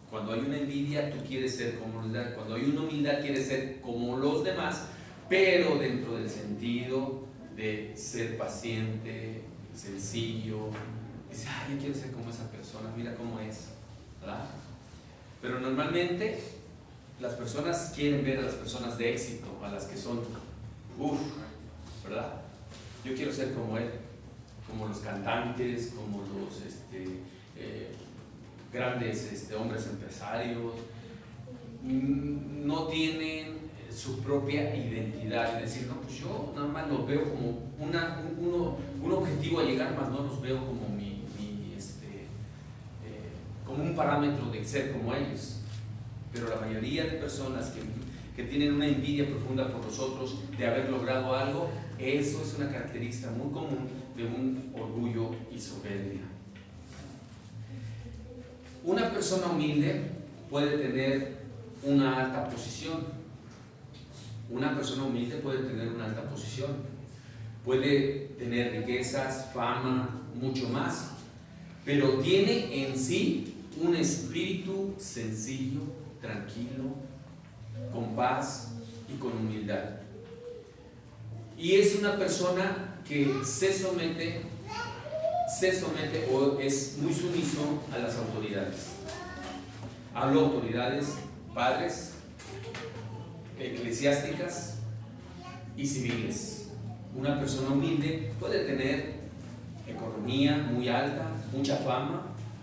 Cuando hay una envidia, tú quieres ser como los demás. Cuando hay una humildad, quieres ser como los demás, pero dentro del sentido de ser paciente, sencillo. Dice: ay, yo quiero ser como esa persona, mira cómo es, ¿verdad? Pero normalmente las personas quieren ver a las personas de éxito, a las que son, ¿verdad? Yo quiero ser como él, como los cantantes, como los grandes hombres empresarios. No tienen su propia identidad, es decir, no, pues yo nada más los veo como un objetivo a llegar, más no los veo como como un parámetro de ser como ellos. Pero la mayoría de personas que tienen una envidia profunda por los otros de haber logrado algo, eso es una característica muy común de un orgullo y soberbia. Una persona humilde puede tener una alta posición. Una persona humilde puede tener una alta posición. Puede tener riquezas, fama, mucho más. Pero tiene en sí un espíritu sencillo, tranquilo, con paz y con humildad. Y es una persona que se somete se somete o es muy sumiso a las autoridades. Hablo de autoridades, padres, eclesiásticas y civiles. Una persona humilde puede tener economía muy alta, mucha fama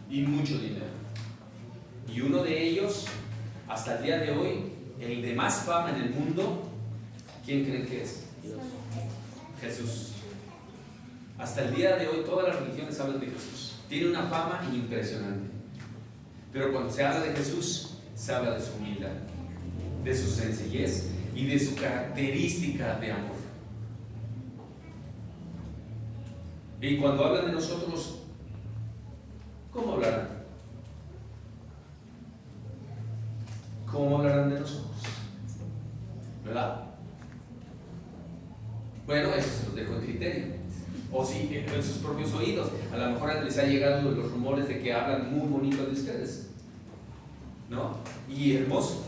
y mucho dinero. Y uno de ellos, hasta el día de hoy, el de más fama en el mundo, ¿quién creen que es? Jesús. Hasta el día de hoy todas las religiones hablan de Jesús. Tiene una fama impresionante. Pero cuando se habla de Jesús, se habla de su humildad, de su sencillez y de su característica de amor. Y cuando hablan de nosotros, ¿cómo hablarán? ¿Cómo hablarán de nosotros? ¿Verdad? Bueno, eso se los dejo en criterio. O si en sus propios oídos, a lo mejor les ha llegado los rumores de que hablan muy bonito de ustedes, ¿no? Y hermoso.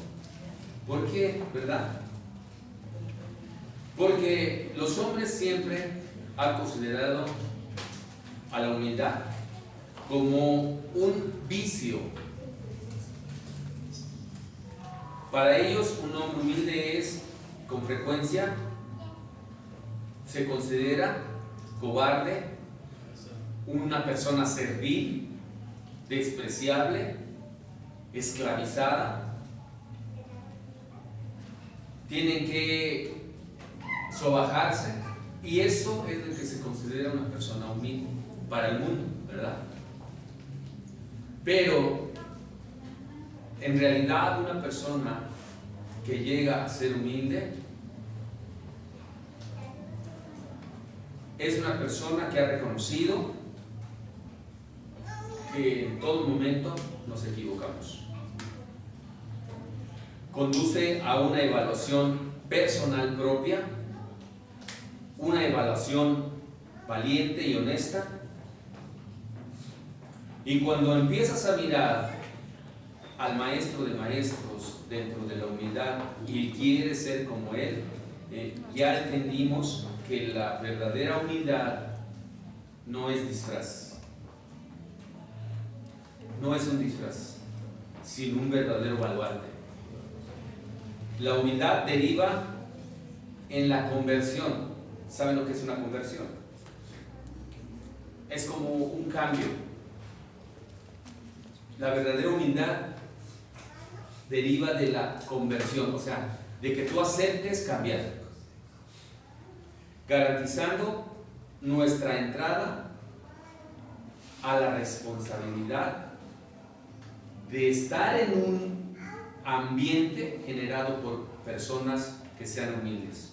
¿Por qué? ¿Verdad? Porque los hombres siempre han considerado a la humildad como un vicio. Para ellos, un hombre humilde es, con frecuencia, se considera cobarde, una persona servil, despreciable, esclavizada. Tienen que sobajarse, y eso es lo que se considera una persona humilde para el mundo, ¿verdad? Pero en realidad una persona que llega a ser humilde es una persona que ha reconocido que en todo momento nos equivocamos. Conduce a una evaluación personal propia, una evaluación valiente y honesta. Y cuando empiezas a mirar al maestro de maestros dentro de la humildad y quieres ser como él, ya entendimos que la verdadera humildad no es disfraz, no es un disfraz, sino un verdadero baluarte. La humildad deriva en la conversión. ¿Saben lo que es una conversión? Es como un cambio. La verdadera humildad deriva de la conversión, o sea, de que tú aceptes cambiar, garantizando nuestra entrada a la responsabilidad de estar en un ambiente generado por personas que sean humildes.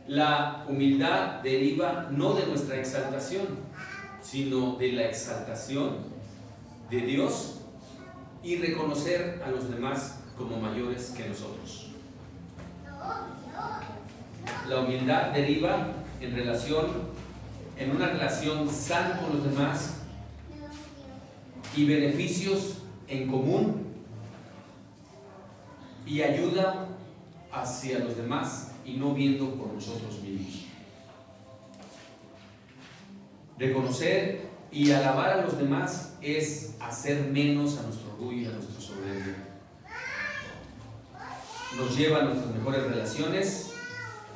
La humildad deriva no de nuestra exaltación, sino de la exaltación de Dios y reconocer a los demás como mayores que nosotros. La humildad deriva en una relación sana con los demás y beneficios en común y ayuda hacia los demás y no viendo por nosotros mismos. Reconocer y alabar a los demás es hacer menos a nuestro orgullo y a nuestro soberbia. Nos lleva a nuestras mejores relaciones,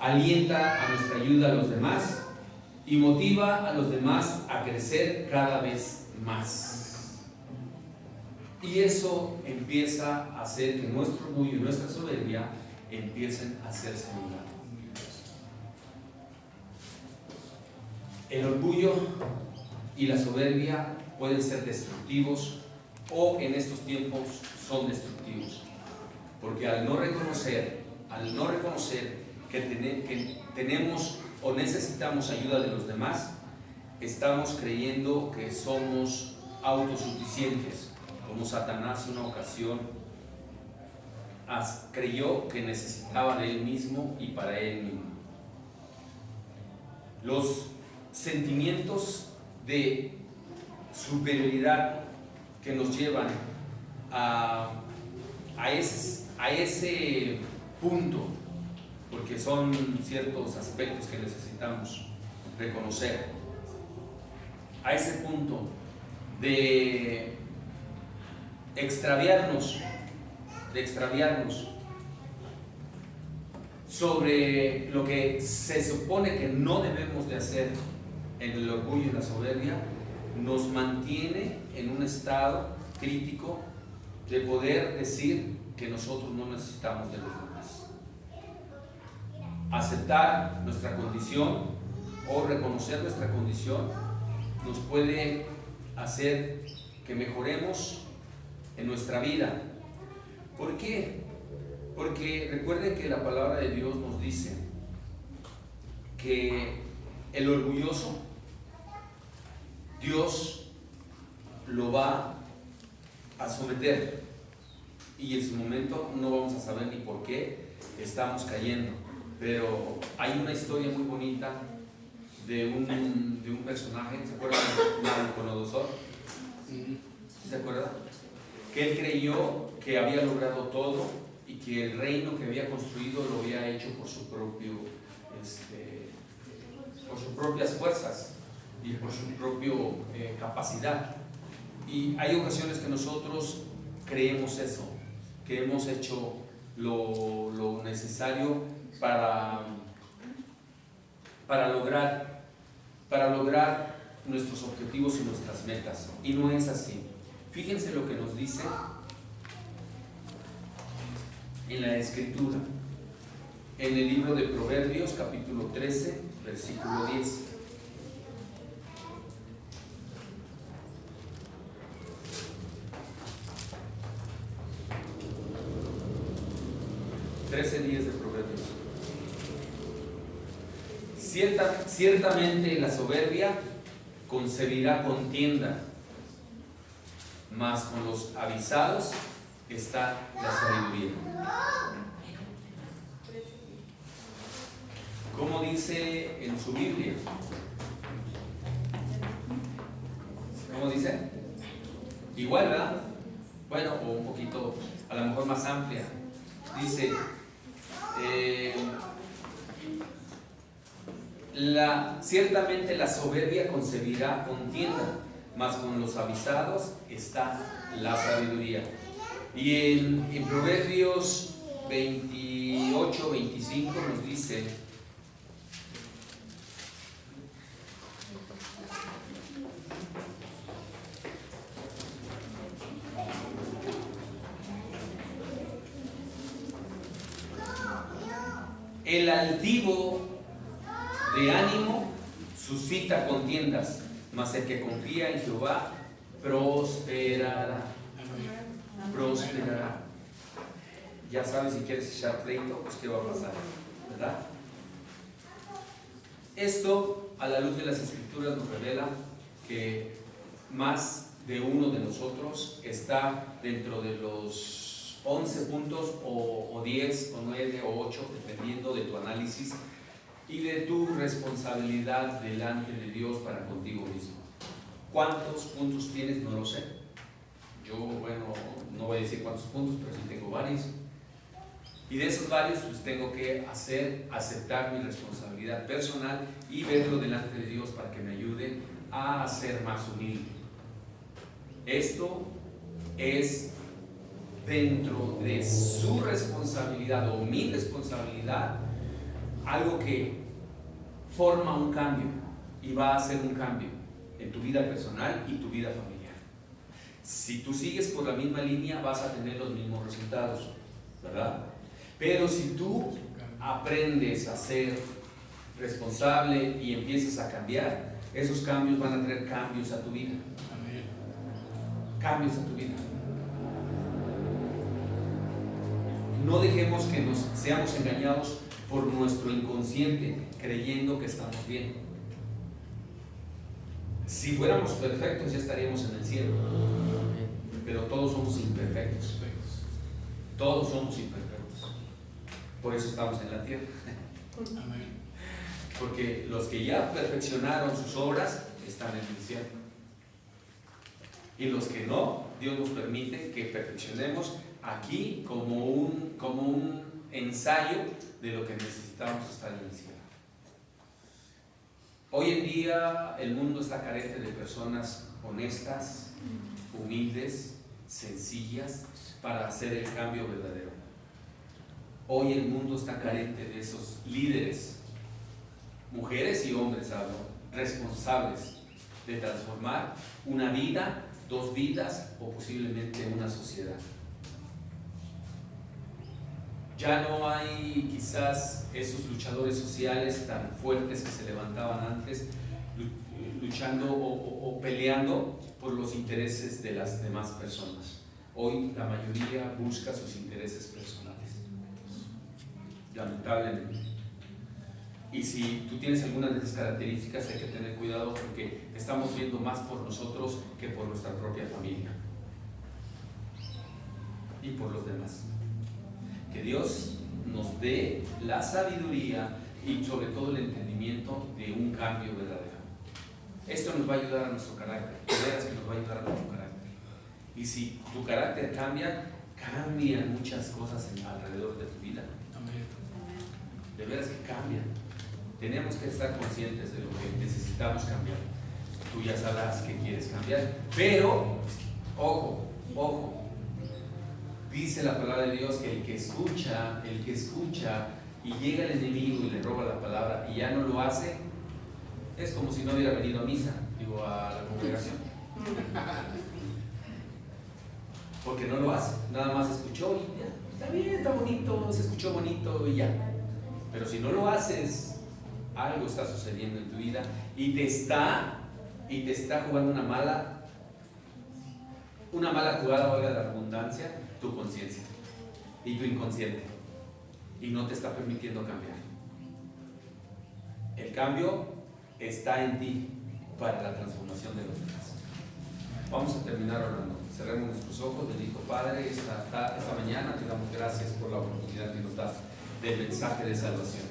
alienta a nuestra ayuda a los demás y motiva a los demás a crecer cada vez más. Y eso empieza a hacer que nuestro orgullo y nuestra soberbia empiecen a hacerse a un lado. El orgullo y la soberbia pueden ser destructivos o en estos tiempos son destructivos, porque al no reconocer que tenemos o necesitamos ayuda de los demás, estamos creyendo que somos autosuficientes, como Satanás en una ocasión creyó que necesitaba de él mismo y para él mismo. Los sentimientos de superioridad que nos llevan a ese punto, porque son ciertos aspectos que necesitamos reconocer. a ese punto de extraviarnos sobre lo que se supone que no debemos de hacer en el orgullo y la soberbia, nos mantiene en un estado crítico de poder decir que nosotros no necesitamos de los demás. Aceptar nuestra condición o reconocer nuestra condición nos puede hacer que mejoremos en nuestra vida. ¿Por qué? Porque recuerden que la palabra de Dios nos dice que el orgulloso, Dios lo va a someter, y en su momento no vamos a saber ni por qué estamos cayendo. Pero hay una historia muy bonita de un personaje, ¿se acuerdan de Nabucodonosor? ¿Se acuerdan? Que él creyó que había logrado todo y que el reino que había construido lo había hecho por sus propias fuerzas y por su propia capacidad. Y hay ocasiones que nosotros creemos eso, que hemos hecho lo necesario para lograr nuestros objetivos y nuestras metas. Y no es así. Fíjense lo que nos dice en la Escritura, en el libro de Proverbios, capítulo 13, versículo 10. $13:10 de Proverbios. Ciertamente la soberbia concebirá contienda, mas con los avisados está la sabiduría. ¿Cómo dice en su Biblia? ¿Cómo dice? Igual, ¿verdad? Bueno, o un poquito, a lo mejor más amplia. Dice, ciertamente la soberbia concebirá contienda, mas con los avisados está la sabiduría. Y en Proverbios 28, 25 nos dice: el altivo de ánimo suscita contiendas, mas el que confía en Jehová prosperará. Prosperará. Ya sabes, si quieres echar pleito, pues qué va a pasar, ¿verdad? Esto, a la luz de las Escrituras, nos revela que más de uno de nosotros está dentro de los 11 puntos o 10 o 9 o 8, dependiendo de tu análisis y de tu responsabilidad delante de Dios para contigo mismo. ¿Cuántos puntos tienes? No lo sé. Yo, bueno, no voy a decir cuántos puntos, pero sí tengo varios. Y de esos varios, pues tengo que aceptar mi responsabilidad personal y verlo delante de Dios para que me ayude a ser más humilde. Esto es dentro de su responsabilidad o mi responsabilidad, algo que forma un cambio y va a hacer un cambio en tu vida personal y tu vida familiar. Si tú sigues por la misma línea, vas a tener los mismos resultados, ¿verdad? Pero si tú aprendes a ser responsable y empiezas a cambiar, esos cambios van a traer cambios a tu vida. Cambios a tu vida. No dejemos que nos seamos engañados por nuestro inconsciente, creyendo que estamos bien. Si fuéramos perfectos, ya estaríamos en el cielo. Pero todos somos imperfectos. Todos somos imperfectos. Por eso estamos en la tierra. Porque los que ya perfeccionaron sus obras están en el cielo. Y los que no, Dios nos permite que perfeccionemos aquí como un ensayo de lo que necesitamos estar en el cielo. Hoy en día el mundo está carente de personas honestas, humildes, sencillas, para hacer el cambio verdadero. Hoy el mundo está carente de esos líderes, mujeres y hombres, responsables de transformar una vida, 2 vidas o posiblemente una sociedad. Ya no hay quizás esos luchadores sociales tan fuertes que se levantaban antes, luchando o peleando por los intereses de las demás personas. Hoy la mayoría busca sus intereses personales, lamentablemente. Y si tú tienes algunas de esas características, hay que tener cuidado porque estamos viendo más por nosotros que por nuestra propia familia y por los demás. Que Dios nos dé la sabiduría y sobre todo el entendimiento de un cambio verdadero. Esto nos va a ayudar a nuestro carácter, de veras que nos va a ayudar a nuestro carácter. Y si tu carácter cambia, cambian muchas cosas alrededor de tu vida. De veras que cambian. Tenemos que estar conscientes de lo que necesitamos cambiar. Tú ya sabrás que quieres cambiar, pero ojo, dice la palabra de Dios que el que escucha y llega el enemigo y le roba la palabra y ya no lo hace, es como si no hubiera venido a misa, a la congregación. Porque no lo hace, nada más escuchó y ya, está bien, está bonito, se escuchó bonito y ya. Pero si no lo haces, algo está sucediendo en tu vida y te está jugando una mala jugada, valga la redundancia, tu conciencia y tu inconsciente, y no te está permitiendo cambiar. El cambio está en ti para la transformación de los demás. Vamos a terminar orando. Cerremos nuestros ojos. Bendito Padre, esta mañana te damos gracias por la oportunidad que nos das del mensaje de salvación.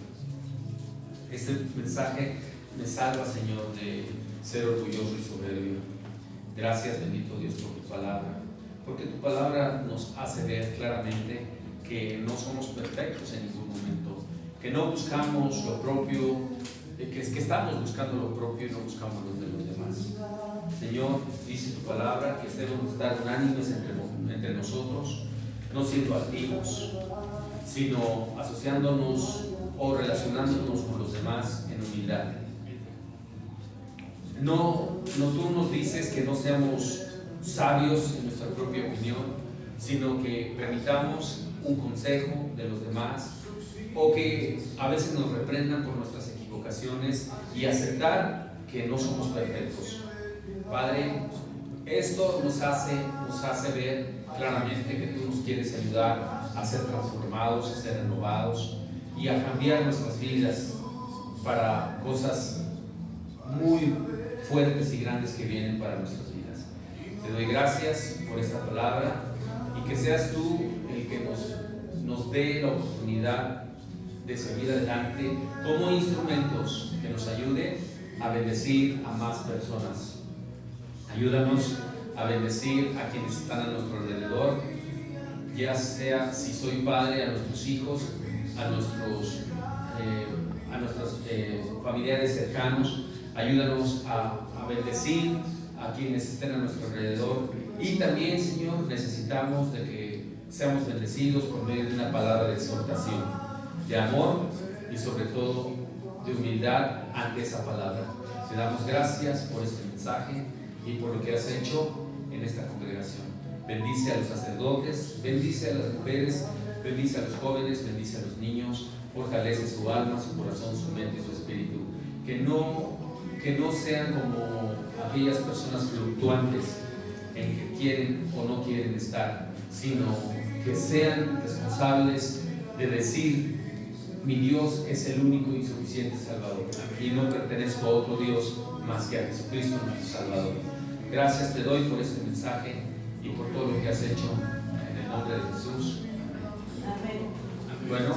Este mensaje me salva, Señor, de ser orgulloso y soberbio. Gracias, bendito Dios, por tu palabra, porque tu palabra nos hace ver claramente que no somos perfectos en ningún momento, que no buscamos lo propio, que estamos buscando lo propio y no buscamos lo de los demás. Señor, dice tu palabra que debemos estar unánimes entre nosotros, no siendo altivos, sino asociándonos o relacionándonos con los demás en humildad. No tú nos dices que no seamos sabios en nuestra propia opinión, sino que permitamos un consejo de los demás, o que a veces nos reprendan por nuestras equivocaciones y aceptar que no somos perfectos. Padre, esto nos hace ver claramente que tú nos quieres ayudar a ser transformados, a ser renovados y a cambiar nuestras vidas para cosas muy fuertes y grandes que vienen para nuestras vidas. Te doy gracias por esta palabra y que seas tú el que nos dé la oportunidad de seguir adelante como instrumentos que nos ayude a bendecir a más personas. Ayúdanos a bendecir a quienes están a nuestro alrededor, ya sea, si soy padre, a nuestros hijos, a nuestros familiares cercanos. Ayúdanos a bendecir a quienes estén a nuestro alrededor, y también, Señor, necesitamos de que seamos bendecidos por medio de una palabra de exhortación, de amor y sobre todo de humildad ante esa palabra. Te damos gracias por este mensaje y por lo que has hecho en esta congregación. Bendice a los sacerdotes, bendice a las mujeres, bendice a los jóvenes, bendice a los niños, fortalece su alma, su corazón, su mente y su espíritu. Que no sean como aquellas personas fluctuantes en que quieren o no quieren estar, sino que sean responsables de decir: mi Dios es el único y suficiente Salvador, y no pertenezco a otro Dios más que a Jesucristo nuestro Salvador. Gracias te doy por este mensaje y por todo lo que has hecho, en el nombre de Jesús. Amén. Bueno.